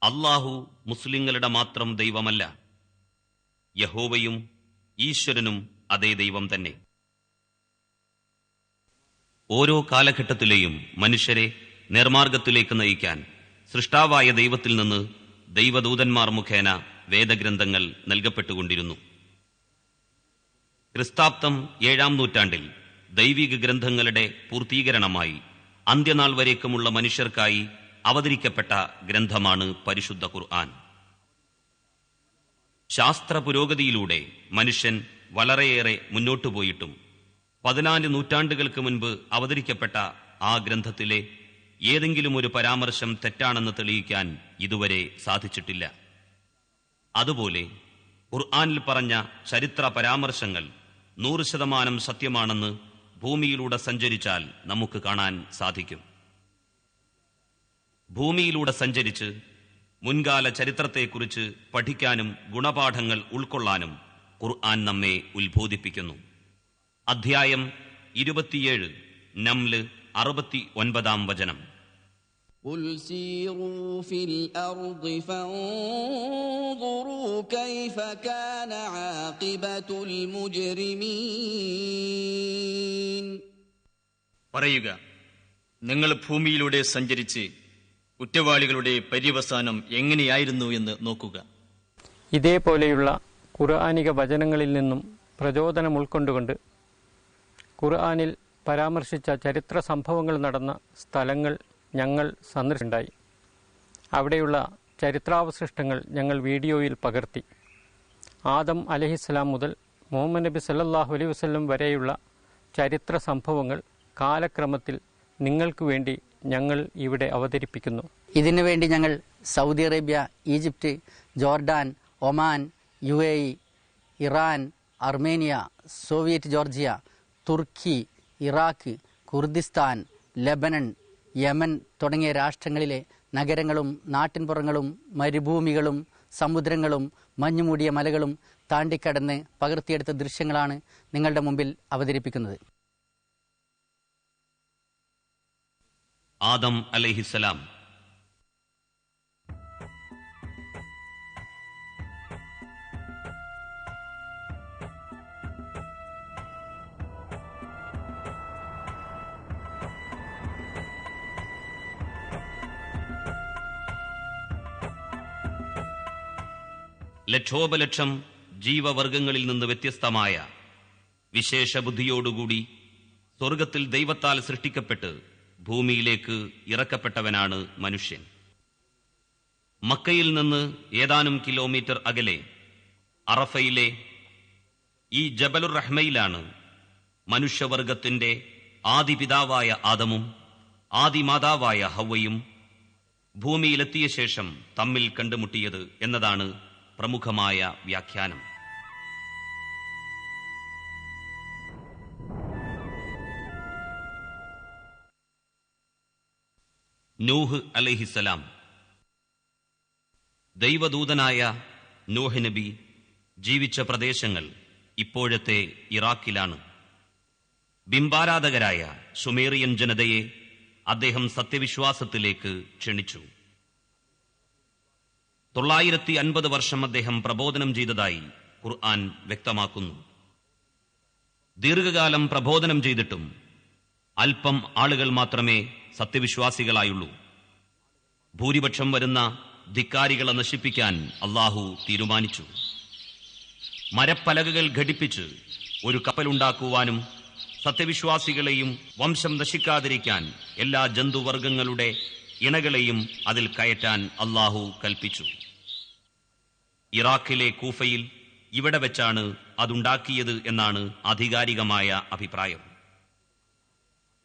അല്ലാഹു മുസ്ലിങ്ങളുടെ മാത്രം ദൈവമല്ല, യഹോവയും ഈശ്വരനും അതേ ദൈവം തന്നെ. ഓരോ കാലഘട്ടത്തിലെയും മനുഷ്യരെ നേർമാർഗത്തിലേക്ക് നയിക്കാൻ സൃഷ്ടാവായ ദൈവത്തിൽ നിന്ന് ദൈവദൂതന്മാർ മുഖേന വേദഗ്രന്ഥങ്ങൾ നൽകപ്പെട്ടുകൊണ്ടിരുന്നു. ക്രിസ്താബ്ദം 7-ാം നൂറ്റാണ്ടിൽ ദൈവിക ഗ്രന്ഥങ്ങളുടെ പൂർത്തീകരണമായി അന്ത്യനാൾ വരേക്കുമുള്ള മനുഷ്യർക്കായി അവതരിക്കപ്പെട്ട ഗ്രന്ഥമാണ് പരിശുദ്ധ ഖുർആൻ. ശാസ്ത്ര പുരോഗതിയിലൂടെ മനുഷ്യൻ വളരെയേറെ മുന്നോട്ടു പോയിട്ടും 14 നൂറ്റാണ്ടുകൾക്ക് മുൻപ് അവതരിക്കപ്പെട്ട ആ ഗ്രന്ഥത്തിലെ ഏതെങ്കിലും ഒരു പരാമർശം തെറ്റാണെന്ന് തെളിയിക്കാൻ ഇതുവരെ സാധിച്ചിട്ടില്ല. അതുപോലെ ഖുർആനിൽ പറഞ്ഞ ചരിത്ര പരാമർശങ്ങൾ 100% സത്യമാണെന്ന് ഭൂമിയിലൂടെ സഞ്ചരിച്ചാൽ നമുക്ക് കാണാൻ സാധിക്കും. ഭൂമിയിലൂടെ സഞ്ചരിച്ച് മുൻകാല ചരിത്രത്തെക്കുറിച്ച് പഠിക്കാനും ഗുണപാഠങ്ങൾ ഉൾക്കൊള്ളാനും ഖുർആൻ നമ്മെ ഉത്ബോധിപ്പിക്കുന്നു. അധ്യായം 27 നംല് 69-ാം വചനം. قُلْ سِيرُوا فِي الْأَرْضِ فَانظُرُوا كَيْفَ كَانَ عَاقِبَةُ الْمُجْرِمِينَ. പറയുക, നിങ്ങൾ ഭൂമിയിലൂടെ സഞ്ചരിച്ച് കുറ്റവാളികളുടെ പര്യവസാനം എങ്ങനെയായിരുന്നു എന്ന് നോക്കുക. ഇതേപോലെയുള്ള ഖുർആനിക വചനങ്ങളിൽ നിന്നും പ്രചോദനം ഉൾക്കൊണ്ടുകൊണ്ട് ഖുർആനിൽ പരാമർശിച്ച ചരിത്ര സംഭവങ്ങൾ നടന്ന സ്ഥലങ്ങൾ ഞങ്ങൾ സന്ദർശിച്ചുണ്ടായി. അവിടെയുള്ള ചരിത്രാവശിഷ്ടങ്ങൾ ഞങ്ങൾ വീഡിയോയിൽ പകർത്തി. ആദം അലൈഹിസ്സലാം മുതൽ മുഹമ്മദ് നബി സല്ലല്ലാഹു അലൈഹി വസല്ലം വരെയുള്ള ചരിത്ര സംഭവങ്ങൾ കാലക്രമത്തിൽ നിങ്ങൾക്ക് വേണ്ടി ഞങ്ങൾ ഇവിടെ അവതരിപ്പിക്കുന്നു. ഇതിനു വേണ്ടി ഞങ്ങൾ Saudi Arabia, Egypt, Jordan, Oman, UAE, Iran, Armenia, Soviet Georgia, തുർക്കി, ഇറാഖ്, കുർദിസ്ഥാൻ, ലെബനൻ, യമൻ തുടങ്ങിയ രാഷ്ട്രങ്ങളിലെ നഗരങ്ങളും നാട്ടിൻപുറങ്ങളും മരുഭൂമികളും സമുദ്രങ്ങളും മഞ്ഞുമൂടിയ മലകളും താണ്ടിക്കടന്ന് പകർത്തിയെടുത്ത ദൃശ്യങ്ങളാണ് നിങ്ങളുടെ മുമ്പിൽ അവതരിപ്പിക്കുന്നത്. ആദം അലൈഹിസ്സലാം. ലക്ഷോപലക്ഷം ജീവവർഗങ്ങളിൽ നിന്ന് വ്യത്യസ്തമായ വിശേഷ ബുദ്ധിയോടുകൂടി സ്വർഗത്തിൽ ദൈവത്താൽ സൃഷ്ടിക്കപ്പെട്ട് ഭൂമിയിലേക്ക് ഇറക്കപ്പെട്ടവനാണ് മനുഷ്യൻ. മക്കയിൽ നിന്ന് ഏതാനും കിലോമീറ്റർ അകലെ അറഫയിലെ ഈ ജബലുർ റഹ്മയിലാണ് മനുഷ്യവർഗത്തിന്റെ ആദിപിതാവായ ആദമും ആദിമാതാവായ ഹവ്വയും ഭൂമിയിലെത്തിയ ശേഷം തമ്മിൽ കണ്ടുമുട്ടിയത് എന്നതാണ് പ്രമുഖമായ വ്യാഖ്യാനം. നൂഹ് അലൈഹിസ്സലാം. ദൈവദൂതനായ നൂഹ് നബി ജീവിച്ച പ്രദേശങ്ങൾ ഇപ്പോഴത്തെ ഇറാഖിലാണ്. ബിംബാരാധകരായ സുമേറിയൻ ജനതയെ അദ്ദേഹം സത്യവിശ്വാസത്തിലേക്ക് ക്ഷണിച്ചു. 950 വർഷം അദ്ദേഹം പ്രബോധനം ചെയ്തതായി ഖുർആൻ വ്യക്തമാക്കുന്നു. ദീർഘകാലം പ്രബോധനം ചെയ്തിട്ടും അല്പം ആളുകൾ മാത്രമേ സത്യവിശ്വാസികളായുള്ളൂ. ഭൂരിപക്ഷം വരുന്ന ധിക്കാരികളെ നശിപ്പിക്കാൻ അല്ലാഹു തീരുമാനിച്ചു. മരപ്പലകകൾ ഘടിപ്പിച്ച് ഒരു കപ്പലുണ്ടാക്കുവാനും സത്യവിശ്വാസികളെയും വംശം നശിക്കാതിരിക്കാൻ എല്ലാ ജന്തുവർഗങ്ങളുടെ ഇണകളെയും അതിൽ കയറ്റാൻ അല്ലാഹു കൽപ്പിച്ചു. ഇറാഖിലെ കൂഫയിൽ ഇവിടെ വെച്ചാണ് അതുണ്ടാക്കിയത് എന്നാണ് ആധികാരികമായ അഭിപ്രായം.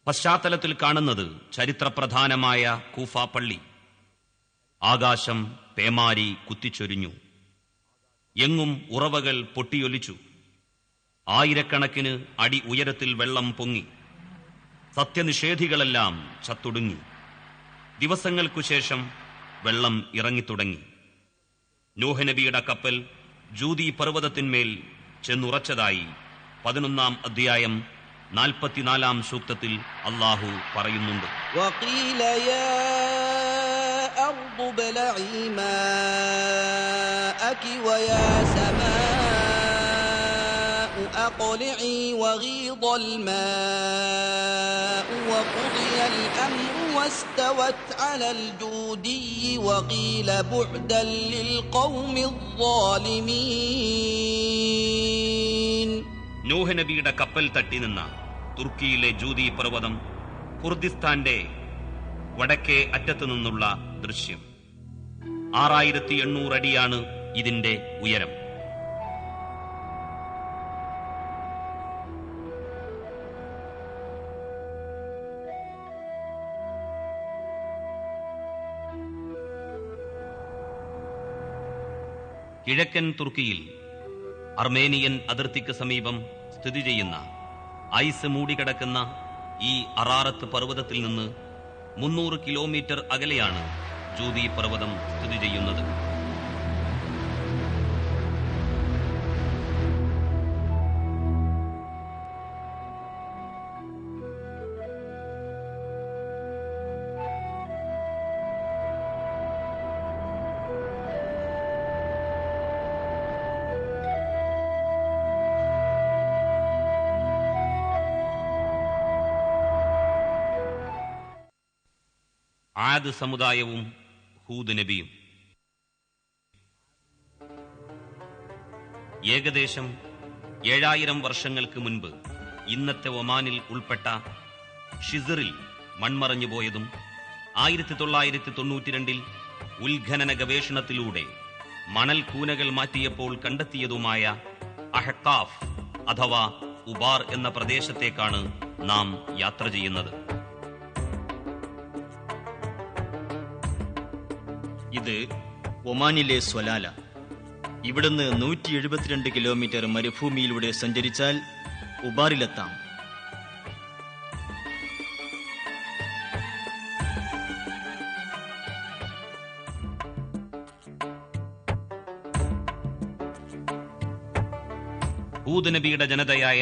പശ്ചാത്തലത്തിൽ കാണുന്നത് ചരിത്രപ്രധാനമായ കൂഫ പള്ളി. ആകാശം പേമാരി കുത്തിച്ചൊരിഞ്ഞു. എങ്ങും ഉറവകൾ പൊട്ടിയൊലിച്ചു. ആയിരക്കണക്കിന് അടി ഉയരത്തിൽ വെള്ളം പൊങ്ങി. സത്യനിഷേധികളെല്ലാം ചത്തൊടുങ്ങി. ദിവസങ്ങൾക്കു ശേഷം വെള്ളം ഇറങ്ങിത്തുടങ്ങി. നൂഹ് നബിയുടെ കപ്പൽ ജൂതി പർവ്വതത്തിന്മേൽ ചെന്നുറച്ചതായി 11-ാം അധ്യായം 44-ാം സൂക്തത്തിൽ അല്ലാഹു പറയുന്നുണ്ട്. وقيل يا أرض ابلعي ماءك ويا سماء أقلعي وغيض الماء وقضي الأمر واستوت على الجودي وقيل بعدا للقوم الظالمين. നൂഹ് നബിയുടെ കപ്പൽ തട്ടി നിന്ന തുർക്കിയിലെ ജൂതി പർവ്വതം കുർദിസ്ഥാന്റെ വടക്കേ അറ്റത്തു നിന്നുള്ള ദൃശ്യം. 6800 അടിയാണ് ഇതിന്റെ ഉയരം. കിഴക്കൻ തുർക്കിയിൽ അർമേനിയൻ അതിർത്തിക്ക് സമീപം സ്ഥിതി ചെയ്യുന്ന ഐസ് മൂടിക്കിടക്കുന്ന ഈ അറാറത്ത് പർവ്വതത്തിൽ നിന്ന് 300 കിലോമീറ്റർ അകലെയാണ് ജൂതി പർവ്വതം സ്ഥിതി ചെയ്യുന്നത്. ആദ് സമുദായവും ഹൂദ് നബിയും. ഏകദേശം 7000 വർഷങ്ങൾക്ക് മുൻപ് ഇന്നത്തെ ഒമാനിൽ ഉൾപ്പെട്ട ഷിസറിൽ മൺമറഞ്ഞു പോയതും 1992 ഉത്ഖനന ഗവേഷണത്തിലൂടെ മണൽ കൂനകൾ മാറ്റിയപ്പോൾ കണ്ടെത്തിയതുമായ അഹ്കാഫ് അഥവാ ഉബാർ എന്ന പ്രദേശത്തേക്കാണ് നാം യാത്ര ചെയ്യുന്നത്. ഇത് ഒമാനിലെ സ്വലാല. ഇവിടുന്ന് 172 കിലോമീറ്റർ മരുഭൂമിയിലൂടെ സഞ്ചരിച്ചാൽ ഉബാറിലെത്താം. ഹൂദ് നബിയുടെ ജനതയായ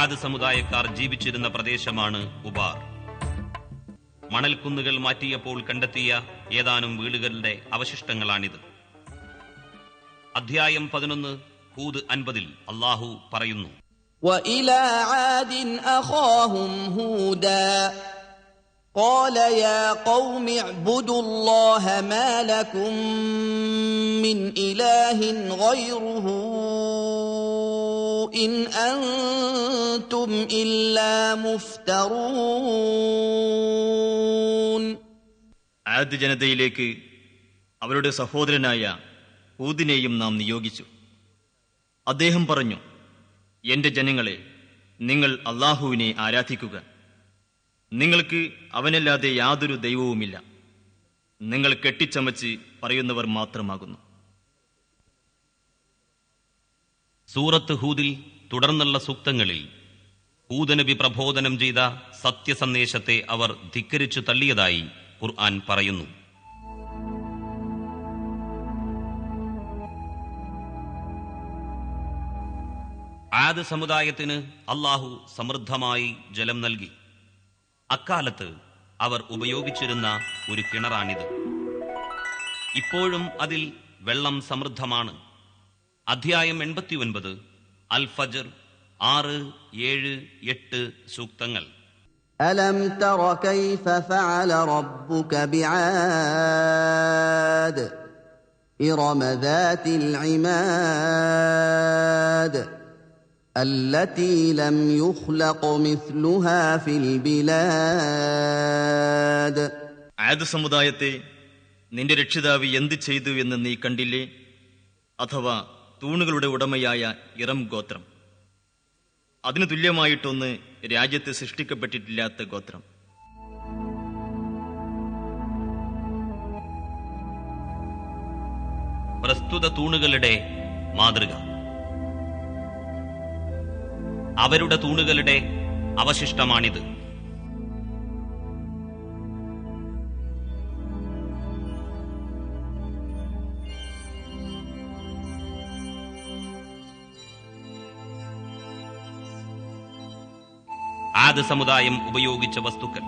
ആദ് സമുദായക്കാർ ജീവിച്ചിരുന്ന പ്രദേശമാണ് ഉബാർ. മണൽക്കുന്നുകൾ മാറ്റിയപ്പോൾ കണ്ടെത്തിയ ഏതാനും വീടുകളുടെ അവശിഷ്ടങ്ങളാണിത്. അധ്യായം 11 ഹൂദ് 50 അല്ലാഹു പറയുന്നു: وإلى عاد أخاهم هودا قال يا قوم اعبدوا الله ما لكم من إله غيره إن أنتم إلا مفترون. ആദ് ജനതയിലേക്ക് അവരുടെ സഹോദരനായ ഹൂദിനെയും നാം നിയോഗിച്ചു. അദ്ദേഹം പറഞ്ഞു: എന്റെ ജനങ്ങളെ, നിങ്ങൾ അല്ലാഹുവിനെ ആരാധിക്കുക. നിങ്ങൾക്ക് അവനല്ലാതെ യാതൊരു ദൈവവുമില്ല. നിങ്ങൾ കെട്ടിച്ചമച്ച് പറയുന്നവർ മാത്രമാകുന്നു. സൂറത്ത് ഹൂദിൽ തുടർന്നുള്ള സൂക്തങ്ങളിൽ ഹൂദ് നബി പ്രബോധനം ചെയ്ത സത്യസന്ദേശത്തെ അവർ ധിക്കരിച്ചു തള്ളിയതായി ഖുർആൻ പറയുന്നു. ആദ് സമുദായത്തിന് അല്ലാഹു സമൃദ്ധമായി ജലം നൽകി. അക്കാലത്ത് അവർ ഉപയോഗിച്ചിരുന്ന ഒരു കിണറാണിത്. ഇപ്പോഴും അതിൽ വെള്ളം സമൃദ്ധമാണ്. അധ്യായം 89 അൽ ഫജ്ർ 6, 7, 8 സൂക്തങ്ങൾ. ألم تر كيف فعل ربك بعاد إرم ذات العماد التي لم يخلق مثلها في البلاد. ആദ് സമുദായത്തെ നിന്റെ രക്ഷിതാവ് എന്ത് ചെയ്തു എന്ന് നീ കണ്ടില്ലേ? അഥവാ തൂണുകളുടെ ഉടമയായ ഇറം ഗോത്രം. അതിനു തുല്യമായിട്ടൊന്ന് രാജ്യത്ത് സൃഷ്ടിക്കപ്പെട്ടിട്ടില്ലാത്ത ഗോത്രം. പ്രസ്തുത തൂണുകളുടെ മാതൃക. അവരുടെ തൂണുകളുടെ അവശിഷ്ടമാണിത്. ആദ് സമുദായം ഉപയോഗിച്ച വസ്തുക്കൾ.